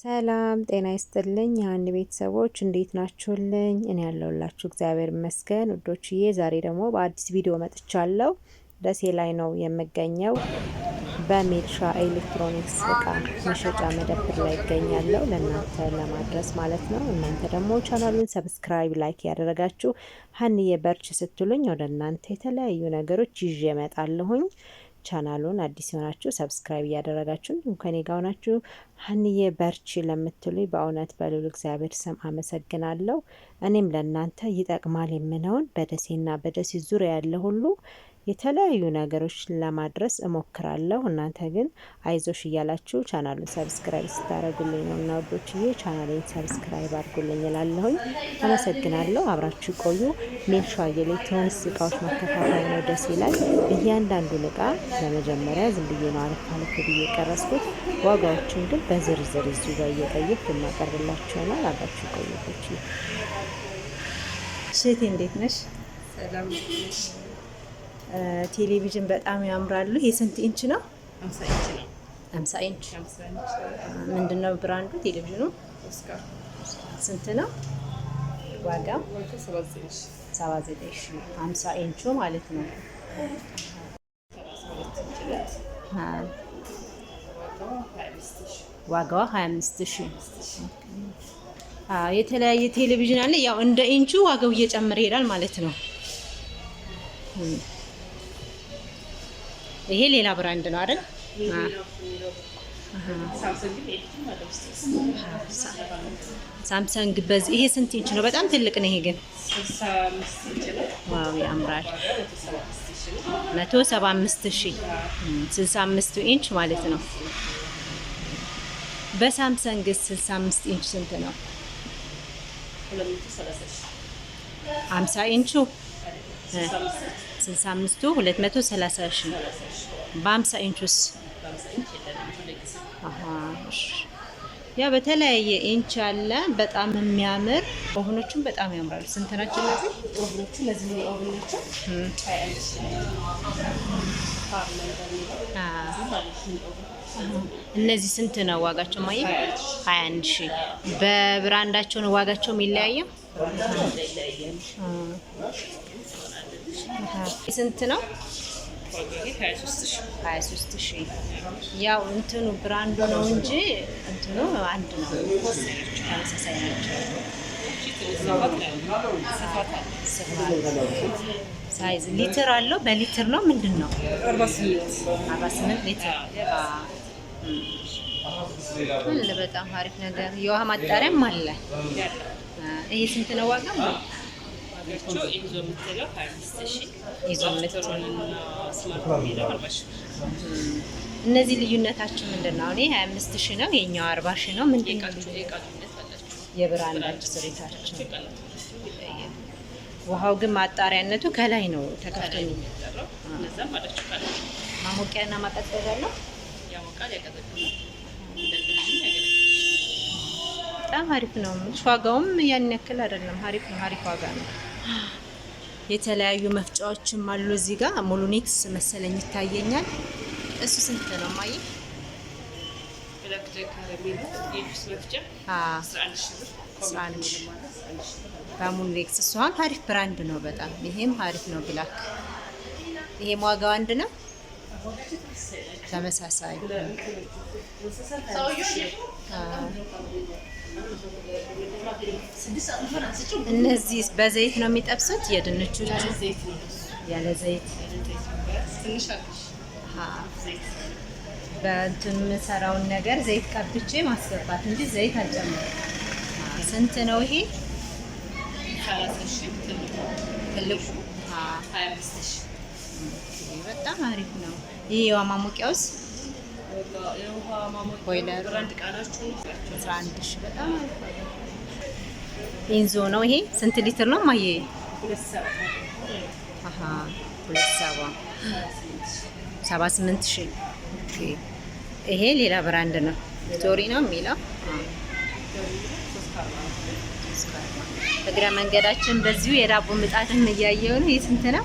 ሰላም ጤና ይስጥልኝ የሀኒ ቤተሰቦች እንዴት ናችሁልኝ? እኔ ያለሁላችሁ እግዚአብሔር ይመስገን ውዶችዬ። ዛሬ ደግሞ በአዲስ ቪዲዮ መጥቻለሁ። ደሴ ላይ ነው የምገኘው። በሜልሻ ኤሌክትሮኒክስ እቃ መሸጫ መደብር ላይ ይገኛለሁ፣ ለእናንተ ለማድረስ ማለት ነው። እናንተ ደግሞ ቻናሉን ሰብስክራይብ፣ ላይክ ያደረጋችሁ ሀኒዬ በርች ስትሉኝ ወደ እናንተ የተለያዩ ነገሮች ይዤ እመጣለሁኝ። ቻናሉን አዲስ የሆናችሁ ሰብስክራይብ እያደረጋችሁ ከኔ ጋር ናችሁ። ሀኒዬ በርቺ ለምትሉኝ በእውነት በልዑል እግዚአብሔር ስም አመሰግናለሁ። እኔም ለእናንተ ይጠቅማል የምለውን በደሴና በደሴ ዙሪያ ያለ ሁሉ የተለያዩ ነገሮች ለማድረስ እሞክራለሁ። እናንተ ግን አይዞሽ እያላችሁ ቻናሉን ሰብስክራይብ ስታደርጉልኝ ነው እና ውዶችዬ ቻናሌን ሰብስክራይብ አድርጉልኝ እላለሁኝ። አመሰግናለሁ። አብራችሁ ቆዩ። ሜልሻ የኤሌክትሮኒክስ እቃዎች ማከፋፈያ ነው ደሴ ላይ። እያንዳንዱን እቃ በመጀመሪያ ዝም ብዬ ነው አለፍ አለፍ ብዬ የቀረስኩት። ዋጋዎችን ግን በዝርዝር እዚሁ ጋር እየቀየርኩ የማቀርብላችሁ ነው። አብራችሁ ቆዩ ውዶችዬ። ሴቴ እንዴት ነሽ? ሰላም። ቴሌቪዥን በጣም ያምራሉ። የስንት ኢንች ነው? 50 ኢንች ነው። 50 ኢንች። ምንድነው ብራንዱ? ቴሌቪዥኑ ስንት ነው ዋጋው? 79 ሺህ 50 ኢንቹ ማለት ነው። ዋጋዋ 25 ሺህ። የተለያየ ቴሌቪዥን አለ። ያው እንደ ኢንቹ ዋጋው እየጨመረ ይሄዳል ማለት ነው። ይሄ ሌላ ብራንድ ነው አይደል? ሳምሰንግ በዚህ ይሄ ስንት ኢንች ነው? በጣም ትልቅ ነው ይሄ ግን። ዋው ያምራል። 175 ሺህ 65 ኢንች ማለት ነው። በሳምሰንግ 65 ኢንች ስንት ነው? 50 ኢንቹ 65ቱ 230 ሺህ። በ50 ኢንቹስ? ያ በተለያየ ኢንች አለ። በጣም የሚያምር ኦቭኖቹም በጣም ያምራሉ። ስንት ናቸው እነዚህ ኦቭኖቹ? ለዚህ ነው ኦቭኖቹ 21 እነዚህ ስንት ነው ዋጋቸው? ማየ 21 ሺህ። በብራንዳቸው ነው ዋጋቸው የሚለያየው? ስንት ነው? 23 ሺህ። ያው እንትኑ ብራንዱ ነው እንጂ እንትኑ አንድ ነው፣ ተመሳሳይ ናቸው። ሳይዝ ሊትር አለው። በሊትር ነው ምንድን ነው? 48 ሊትር አለ። በጣም አሪፍ ነገር። የውሃ ማጣሪያም አለ። ይሄ ስንት ነው ዋጋ? ኢዞ የምትለው 25 ሺህ። ኢዞ የምትለው እነዚህ ልዩነታችሁ ምንድን ነው? እኔ 25 ሺህ ነው፣ የኛው 40 ሺህ ነው። ምንድን ነው የብራንዳችሁ ስሬታችሁ? ውሃው ግን ማጣሪያነቱ ከላይ ነው ተከፍቶ የሚጠራው። እነዛም አላችሁ ካለ ማሞቂያና ማቀዝቀዣ አለው። ያሞቃል፣ ያቀዘቅዛል። በጣም አሪፍ ነው። ዋጋውም ያን ያክል አይደለም። አሪፍ ነው። አሪፍ ዋጋ ነው። የተለያዩ መፍጫዎችም አሉ እዚህ ጋር። ሙሉኔክስ መሰለኝ ይታየኛል። እሱ ስንት ነው ማየ? ኤሌክትሪክ ካረሜላ የጁስ መፍጫ 11 ሺህ ብር። 11 ሺህ በሙሉኔክስ። እሱ አሁን አሪፍ ብራንድ ነው በጣም። ይሄም አሪፍ ነው ብላክ። ይሄም ዋጋው አንድ ነው ተመሳሳይ። እነዚህ በዘይት ነው የሚጠብሱት? የድንቹ ያለ ዘይት በእንትን የምሰራውን ነገር ዘይት ቀብቼ ማስገባት እንጂ ዘይት አልጨምርም። ስንት ነው ይሄ? ትልቁ 25 ሺህ። በጣም አሪፍ ነው። ይሄ የውሃ ማሞቂያውስ? የውሃ ማሞቂያ ቦይለር ብራንድ ቃናችሁ 11 ሺህ። በጣም አሪፍ ኢንዞ ነው ይሄ። ስንት ሊትር ነው ማየ? 78 ሺህ። ይሄ ሌላ ብራንድ ነው። ቪክቶሪ ነው የሚለው። እግረ መንገዳችን በዚሁ የዳቦ ምጣድም እያየው ነው። ይሄ ስንት ነው?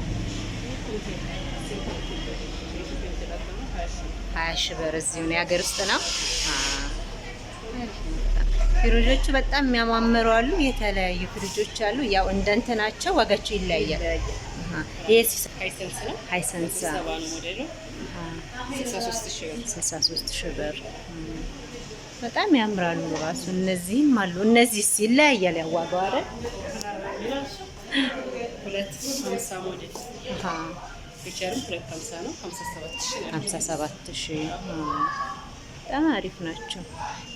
20 ሺህ ብር። እዚሁ ነው፣ የሀገር ውስጥ ነው። ፍሪጆቹ በጣም የሚያማምሩ አሉ። የተለያዩ ፍሪጆች አሉ። ያው እንደንትናቸው ዋጋቸው ይለያያል። ይሄ ሃይሰንስ ነው። ሃይሰንስ 70 ነው ሞዴሉ። 63,000 ብር። በጣም ያምራሉ ራሱ። እነዚህም አሉ። እነዚህስ ይለያያል ያው ዋጋው አይደል? 250 ሞዴል ፊቸርም 250 ነው። 57,000 በጣም አሪፍ ናቸው።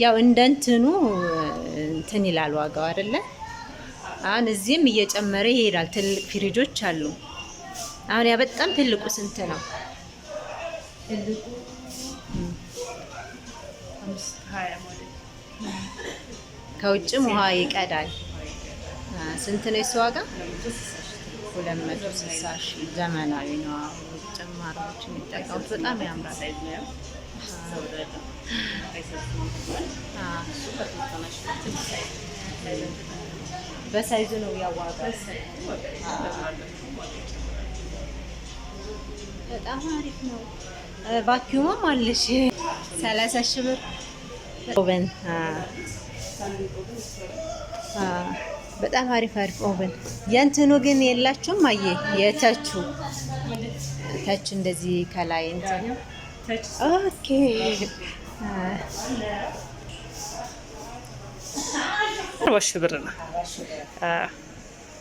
ያው እንደንትኑ እንትን ይላል ዋጋው አይደለ? አሁን እዚህም እየጨመረ ይሄዳል። ትልቅ ፍሪጆች አሉ። አሁን ያ በጣም ትልቁ ስንት ነው? ትልቁ 20 ሞዴል ከውጭም ውሃ ይቀዳል። ስንት ነው የሱ ዋጋ? 260,000 ዘመናዊ ነው። ጨማሪዎች የሚጠቀሙት በጣም ያምራል። በሳይዙ ነው ያዋጋው። በጣም አሪፍ ነው። ቫኪዩምም አለሽ 30,000 ብር። ኦቨን በጣም አሪፍ ኦቨን። የእንትኑ ግን የላችሁም? አየ የተቹ ተች እንደዚህ ከላይ እንትን ኦኬ። ወሽ ብር ነው።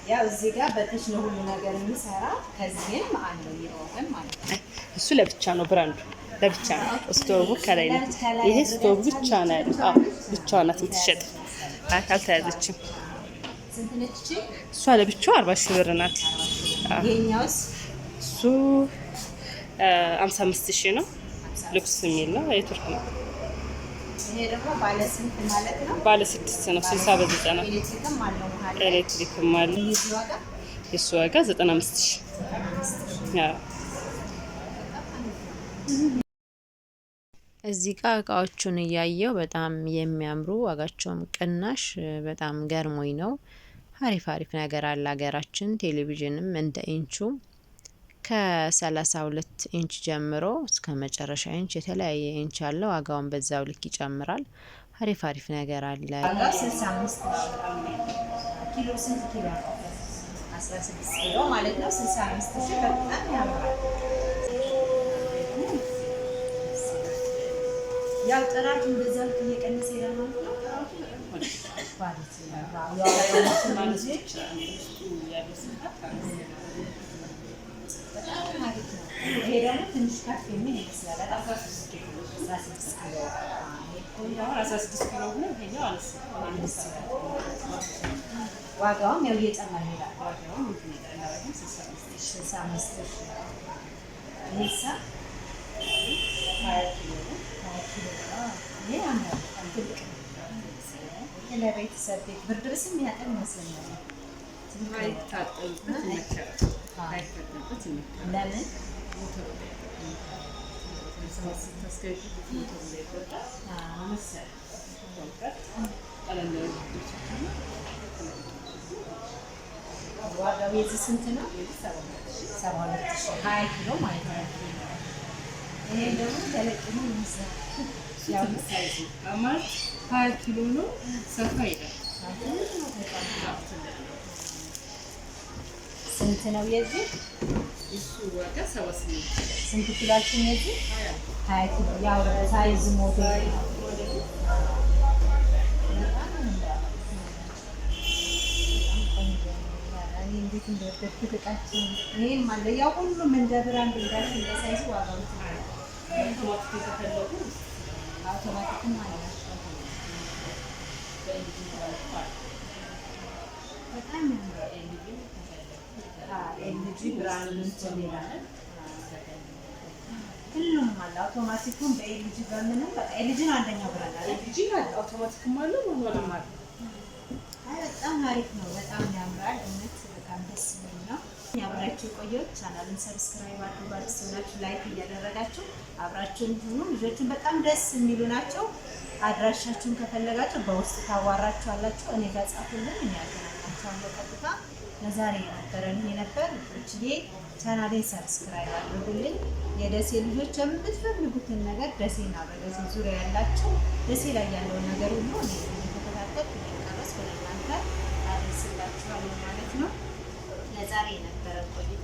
ያው እዚህ ጋር በተች ነው ሁሉ ነገር የሚሰራ። ከዚህም አለ የኦቨን ማለት ነው። እሱ ለብቻ ነው፣ ብራንዱ ለብቻ ነው። ስቶቭ ከላይ ነው። ይሄ ስቶቭ ብቻ ነው ያለው። ብቻዋ ናት የምትሸጥ። አልተያዘችም። ስንት ነች እቺ? እሷ ለብቻዋ 40,000 ብር ናት። ይሄኛውስ? እሱ 55,000 ነው። ሉክስ የሚል ነው። የቱርክ ነው። ይሄ ደግሞ ባለ ስንት ማለት ነው? ባለ 6 ነው። 60 በ90 ነው። ኤሌክትሪክም አለው ማለት ነው። ኤሌክትሪክም አለ። የሱ ዋጋ 95,000። ያው እዚህ ጋር እቃዎቹን እያየው በጣም የሚያምሩ ዋጋቸውም ቅናሽ በጣም ገርሞኝ ነው። አሪፍ ነገር አለ ሀገራችን። ቴሌቪዥንም እንደ ኢንቹ ከ32 ኢንች ጀምሮ እስከ መጨረሻ ኢንች የተለያየ ኢንች አለ። ዋጋውን በዛው ልክ ይጨምራል። አሪፍ ነገር አለ። ዋጋው 65 ኪሎ። ስንት ኪሎ? 16 ኪሎ ማለት ነው። 65,000 በጣም ያምራል። ያው ጥራቱ እንደዛ እየቀነሰ ይላል ማለት ነው። ይሄ ደግሞ ትንሽ ከፍ የሚል ይመስላል። 16 ኪሎ ዋጋውም ያው እየጨመረ ይላል። ዋጋውም 65,000 ይሄሳ 20 ኪሎ ነው። ለቤተሰብ ቤት ብርድ ልብስ የሚያጠብ ይመስለኛል። ለምን ዋጋው የዚህ ስንት ነው? 72,000 20 ኪሎ ማለት ነው። ይሄ ደግሞ ተለቅ ነው ይመስላል። ያው ሳይዙ ማለት 20 ኪሎ ነው። ሰፋ ይላል። ስንት ነው የዚህ? እሱ ዋጋ 78። ስንት ኪሎአችን የዚህ? 20 ኪሎ። ያው ሳይዝ ሞዴል እንዴት እንደወደድኩት እቃችን። ይሄም አለ ያው ሁሉም እንደ ብራንድ እንዳልኩ እንደ ሳይዝ ዋጋው ይችላል። አውቶማቲክም አለ። በጣም ኤልጂ ብራንድ እንትን ይላል። ሁሉም አለ። አውቶማቲኩም በኤልጂ በምንም በቃ ኤልጂ ነው አንደኛው ብራንድ አለ። ኤልጂ አለ፣ አውቶማቲክም አለ፣ ማኑዋልም አለ። አይ በጣም አሪፍ ነው። በጣም ያምራል። እውነት በጣም ደስ የሚል ነው። አብራችሁ ቆየሁ። ቻናሉን ሰብስክራይብ አድርጉ። አዲስ ሆናችሁ ላይክ እያደረጋችሁ አብራችሁን ሁኑ። ልጆቹን በጣም ደስ የሚሉ ናቸው። አድራሻችሁን ከፈለጋችሁ በውስጥ ታዋራችኋላችሁ። እኔ ጋር ጻፉልኝ፣ እኔ ያገናኛችኋለሁ በቀጥታ። ለዛሬ የነበረን ነበር። ልጆችዬ ቻናሌን ሰብስክራይብ አድርጉልኝ። የደሴ ልጆች የምትፈልጉትን ነገር ደሴና በደሴ ዙሪያ ያላችሁ ደሴ ላይ ያለውን ነገር ሁሉ እኔ እየከተትኩ እየቀረጽኩ ለእናንተ አደርስላችኋለሁ ማለት ነው። ለዛሬ የነበረ ቆይታ